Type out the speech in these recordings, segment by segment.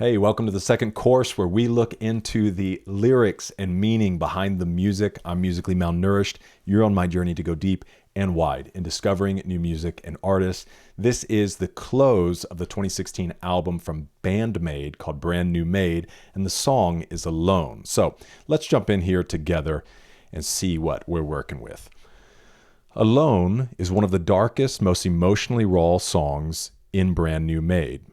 Hey, welcome to the second course where we look into the lyrics and meaning behind the music. I'm musically malnourished. You're on my journey to go deep and wide in discovering new music and artists. This is the close of the 2016 album from BAND-MAID called Brand New Made, and the song is Alone. So let's jump in here together and see what we're working with. Alone is one of the darkest, most emotionally raw songs in Brand New Made.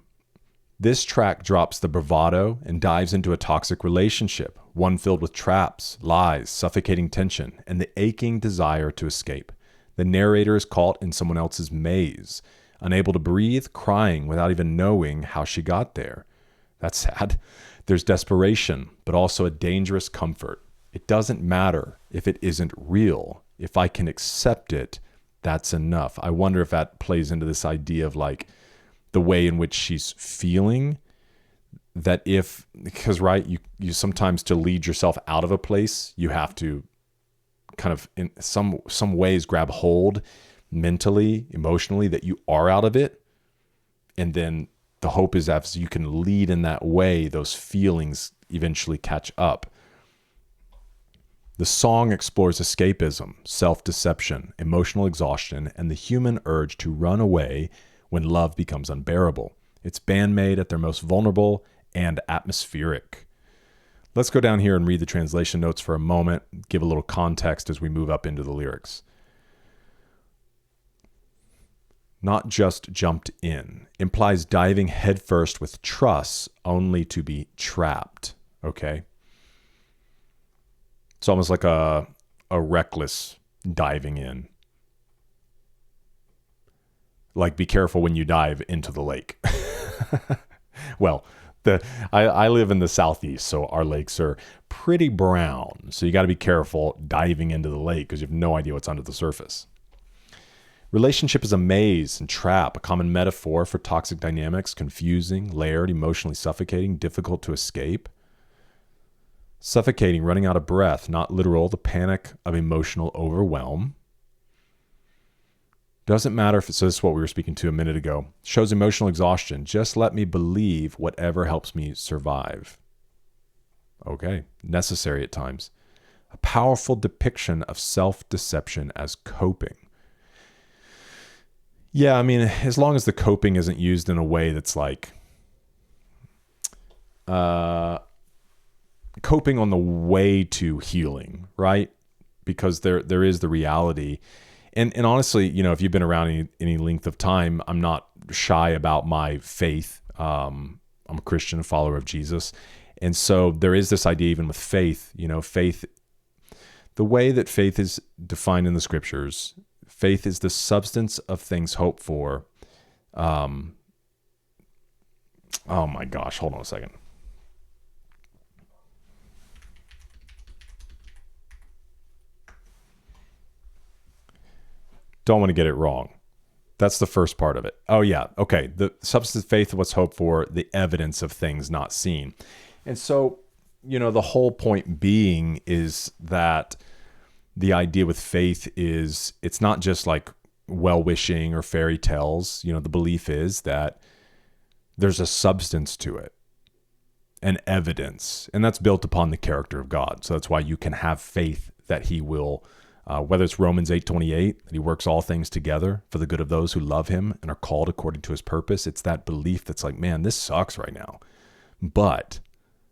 This track drops the bravado and dives into a toxic relationship, one filled with traps, lies, suffocating tension, and the aching desire to escape. The narrator is caught in someone else's maze, unable to breathe, crying without even knowing how she got there. That's sad. There's desperation, but also a dangerous comfort. It doesn't matter if it isn't real. If I can accept it, that's enough. I wonder if that plays into this idea of like, the way in which she's feeling, that because right, you sometimes, to lead yourself out of a place, you have to kind of in some ways grab hold mentally, emotionally, that you are out of it. And then the hope is that as you can lead in that way, those feelings eventually catch up. The song explores escapism, self-deception, emotional exhaustion, and the human urge to run away when love becomes unbearable. It's BAND-MAID at their most vulnerable and atmospheric. Let's go down here and read the translation notes for a moment, give a little context as we move up into the lyrics. Not just jumped in implies diving headfirst with trust only to be trapped, okay? It's almost like a reckless diving in. Like, be careful when you dive into the lake. Well, I live in the Southeast, so our lakes are pretty brown. So you got to be careful diving into the lake because you have no idea what's under the surface. Relationship is a maze and trap, a common metaphor for toxic dynamics, confusing, layered, emotionally suffocating, difficult to escape. Suffocating, running out of breath, not literal, the panic of emotional overwhelm. Doesn't matter if so this is what we were speaking to a minute ago. Shows emotional exhaustion. Just let me believe whatever helps me survive. Okay, necessary at times. A powerful depiction of self-deception as coping. Yeah, I mean, as long as the coping isn't used in a way that's like coping on the way to healing, right? Because there is the reality. And honestly, you know, if you've been around any length of time, I'm not shy about my faith. I'm a Christian, a follower of Jesus. And so there is this idea even with faith, you know, faith, the way that faith is defined in the scriptures, faith is the substance of things hoped for. Oh my gosh, hold on a second. Don't want to get it wrong. That's the first part of it. Oh yeah. Okay. The substance of faith, what's hoped for, the evidence of things not seen. And so, you know, the whole point being is that the idea with faith is it's not just like well-wishing or fairy tales. You know, the belief is that there's a substance to it, an evidence, and that's built upon the character of God. So that's why you can have faith that he will whether it's Romans 8:28, that he works all things together for the good of those who love him and are called according to his purpose. It's that belief that's like, man, this sucks right now, but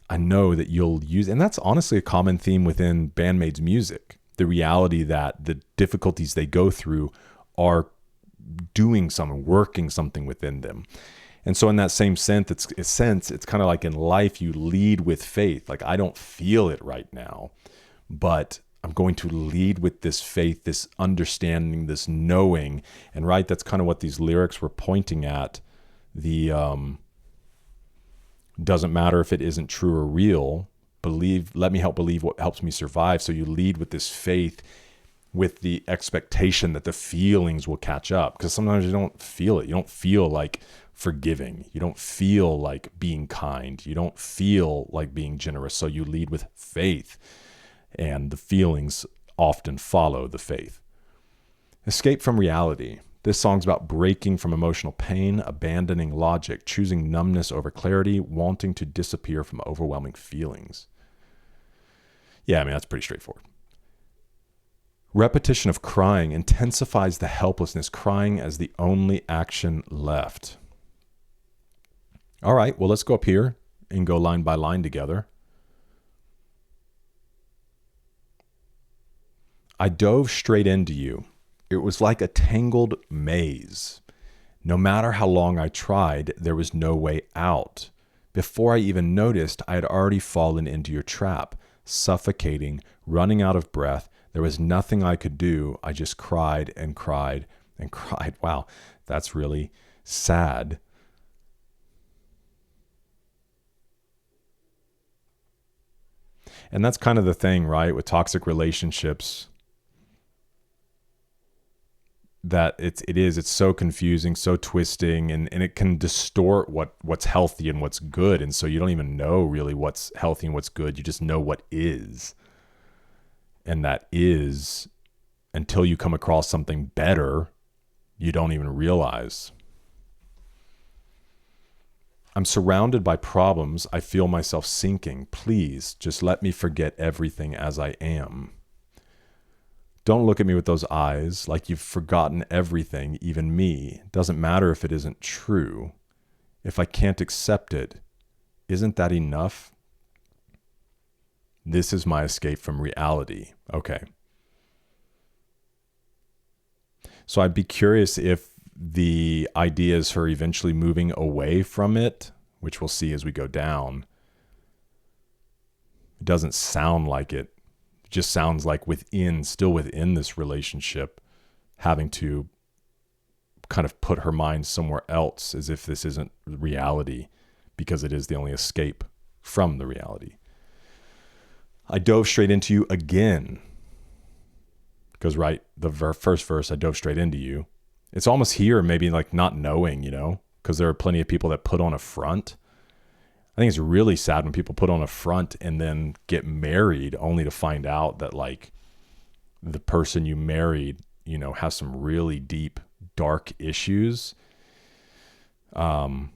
I know that you'll use, and that's honestly a common theme within BAND-MAID's music. The reality that the difficulties they go through are doing something, working something within them. And so in that same sense, it's kind of like in life, you lead with faith. Like, I don't feel it right now, but I'm going to lead with this faith, this understanding, this knowing. And right, that's kind of what these lyrics were pointing at. The doesn't matter if it isn't true or real. Let me help believe what helps me survive. So you lead with this faith, with the expectation that the feelings will catch up. Because sometimes you don't feel it. You don't feel like forgiving. You don't feel like being kind. You don't feel like being generous. So you lead with faith. And the feelings often follow the faith. Escape from reality. This song's about breaking from emotional pain, abandoning logic, choosing numbness over clarity, wanting to disappear from overwhelming feelings. Yeah, I mean, that's pretty straightforward. Repetition of crying intensifies the helplessness, crying as the only action left. All right, well, let's go up here and go line by line together. I dove straight into you. It was like a tangled maze. No matter how long I tried, there was no way out. Before I even noticed, I had already fallen into your trap, suffocating, running out of breath. There was nothing I could do. I just cried and cried and cried. Wow, that's really sad. And that's kind of the thing, right, with toxic relationships, that it's so confusing, so twisting, and it can distort what's healthy and what's good. And so you don't even know really what's healthy and what's good. You just know what is. And that is, until you come across something better, you don't even realize. I'm surrounded by problems. I feel myself sinking. Please, just let me forget everything as I am. Don't look at me with those eyes like you've forgotten everything, even me. Doesn't matter if it isn't true. If I can't accept it, isn't that enough? This is my escape from reality. Okay. So I'd be curious if the idea is her eventually moving away from it, which we'll see as we go down. It doesn't sound like it. It just sounds like still within this relationship, having to kind of put her mind somewhere else, as if this isn't reality, because it is the only escape from the reality. I dove straight into you again. Because, right, the first verse, I dove straight into you. It's almost here, maybe like not knowing, because there are plenty of people that put on a front. I think it's really sad when people put on a front and then get married only to find out that, like, the person you married, has some really deep, dark issues. So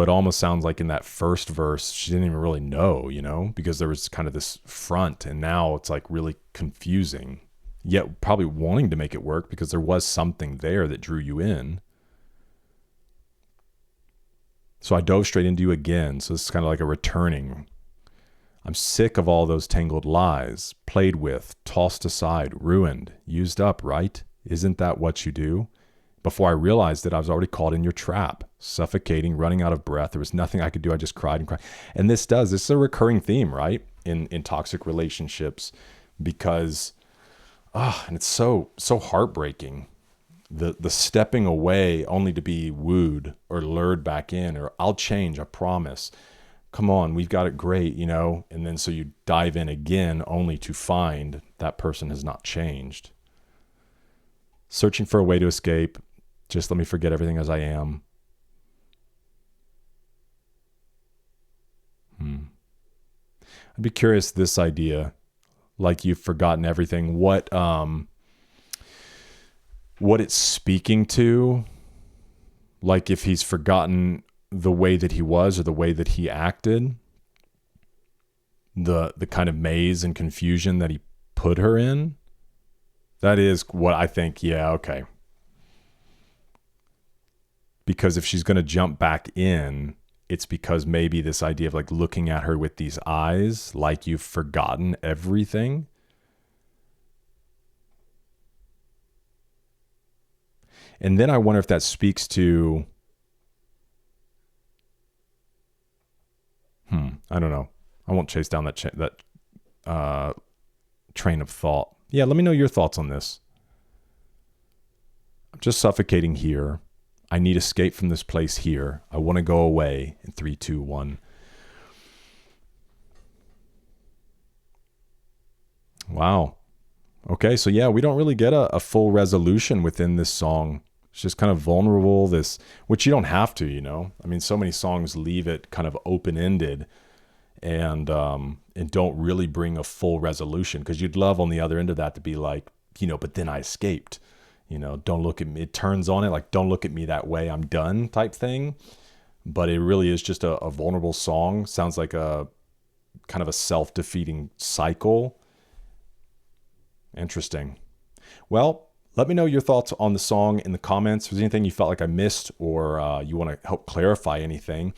it almost sounds like in that first verse, she didn't even really know, because there was kind of this front, and now it's like really confusing, yet probably wanting to make it work because there was something there that drew you in. So I dove straight into you again. So this is kind of like a returning. I'm sick of all those tangled lies, played with, tossed aside, ruined, used up, right? Isn't that what you do? Before I realized it, I was already caught in your trap, suffocating, running out of breath. There was nothing I could do. I just cried and cried. And this is a recurring theme, right? In toxic relationships, because, and it's so heartbreaking. The stepping away only to be wooed or lured back in, or I'll change, I promise. Come on, we've got it great, And then so you dive in again only to find that person has not changed. Searching for a way to escape. Just let me forget everything as I am. I'd be curious, this idea, like you've forgotten everything, what it's speaking to, like if he's forgotten the way that he was or the way that he acted, the kind of maze and confusion that he put her in. That is what I think. Yeah, okay. Because if she's going to jump back in, it's because maybe this idea of like looking at her with these eyes, like you've forgotten everything. And then I wonder if that speaks to, I don't know. I won't chase down that train of thought. Yeah, let me know your thoughts on this. I'm just suffocating here. I need escape from this place here. I want to go away in 3, 2, 1. Wow. Okay, so yeah, we don't really get a full resolution within this song. It's just kind of vulnerable, which you don't have to, I mean, so many songs leave it kind of open-ended and don't really bring a full resolution, because you'd love on the other end of that to be like, but then I escaped, don't look at me. It turns on it like, don't look at me that way, I'm done type thing. But it really is just a vulnerable song. Sounds like a kind of a self-defeating cycle. Interesting. Well, let me know your thoughts on the song in the comments. If there's anything you felt like I missed, or you want to help clarify anything.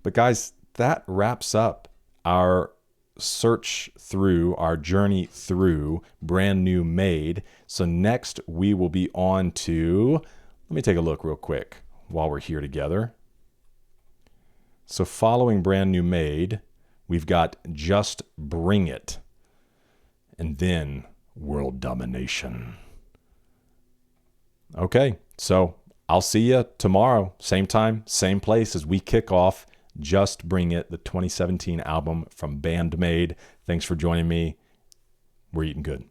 But guys, that wraps up our search through, our journey through Brand New Made. So next we will be on to, let me take a look real quick while we're here together. So following Brand New Made, we've got Just Bring It, and then World Domination. Okay, so I'll see you tomorrow, same time, same place, as we kick off Just Bring It, the 2017 album from BAND-MAID. Thanks for joining me. We're eating good.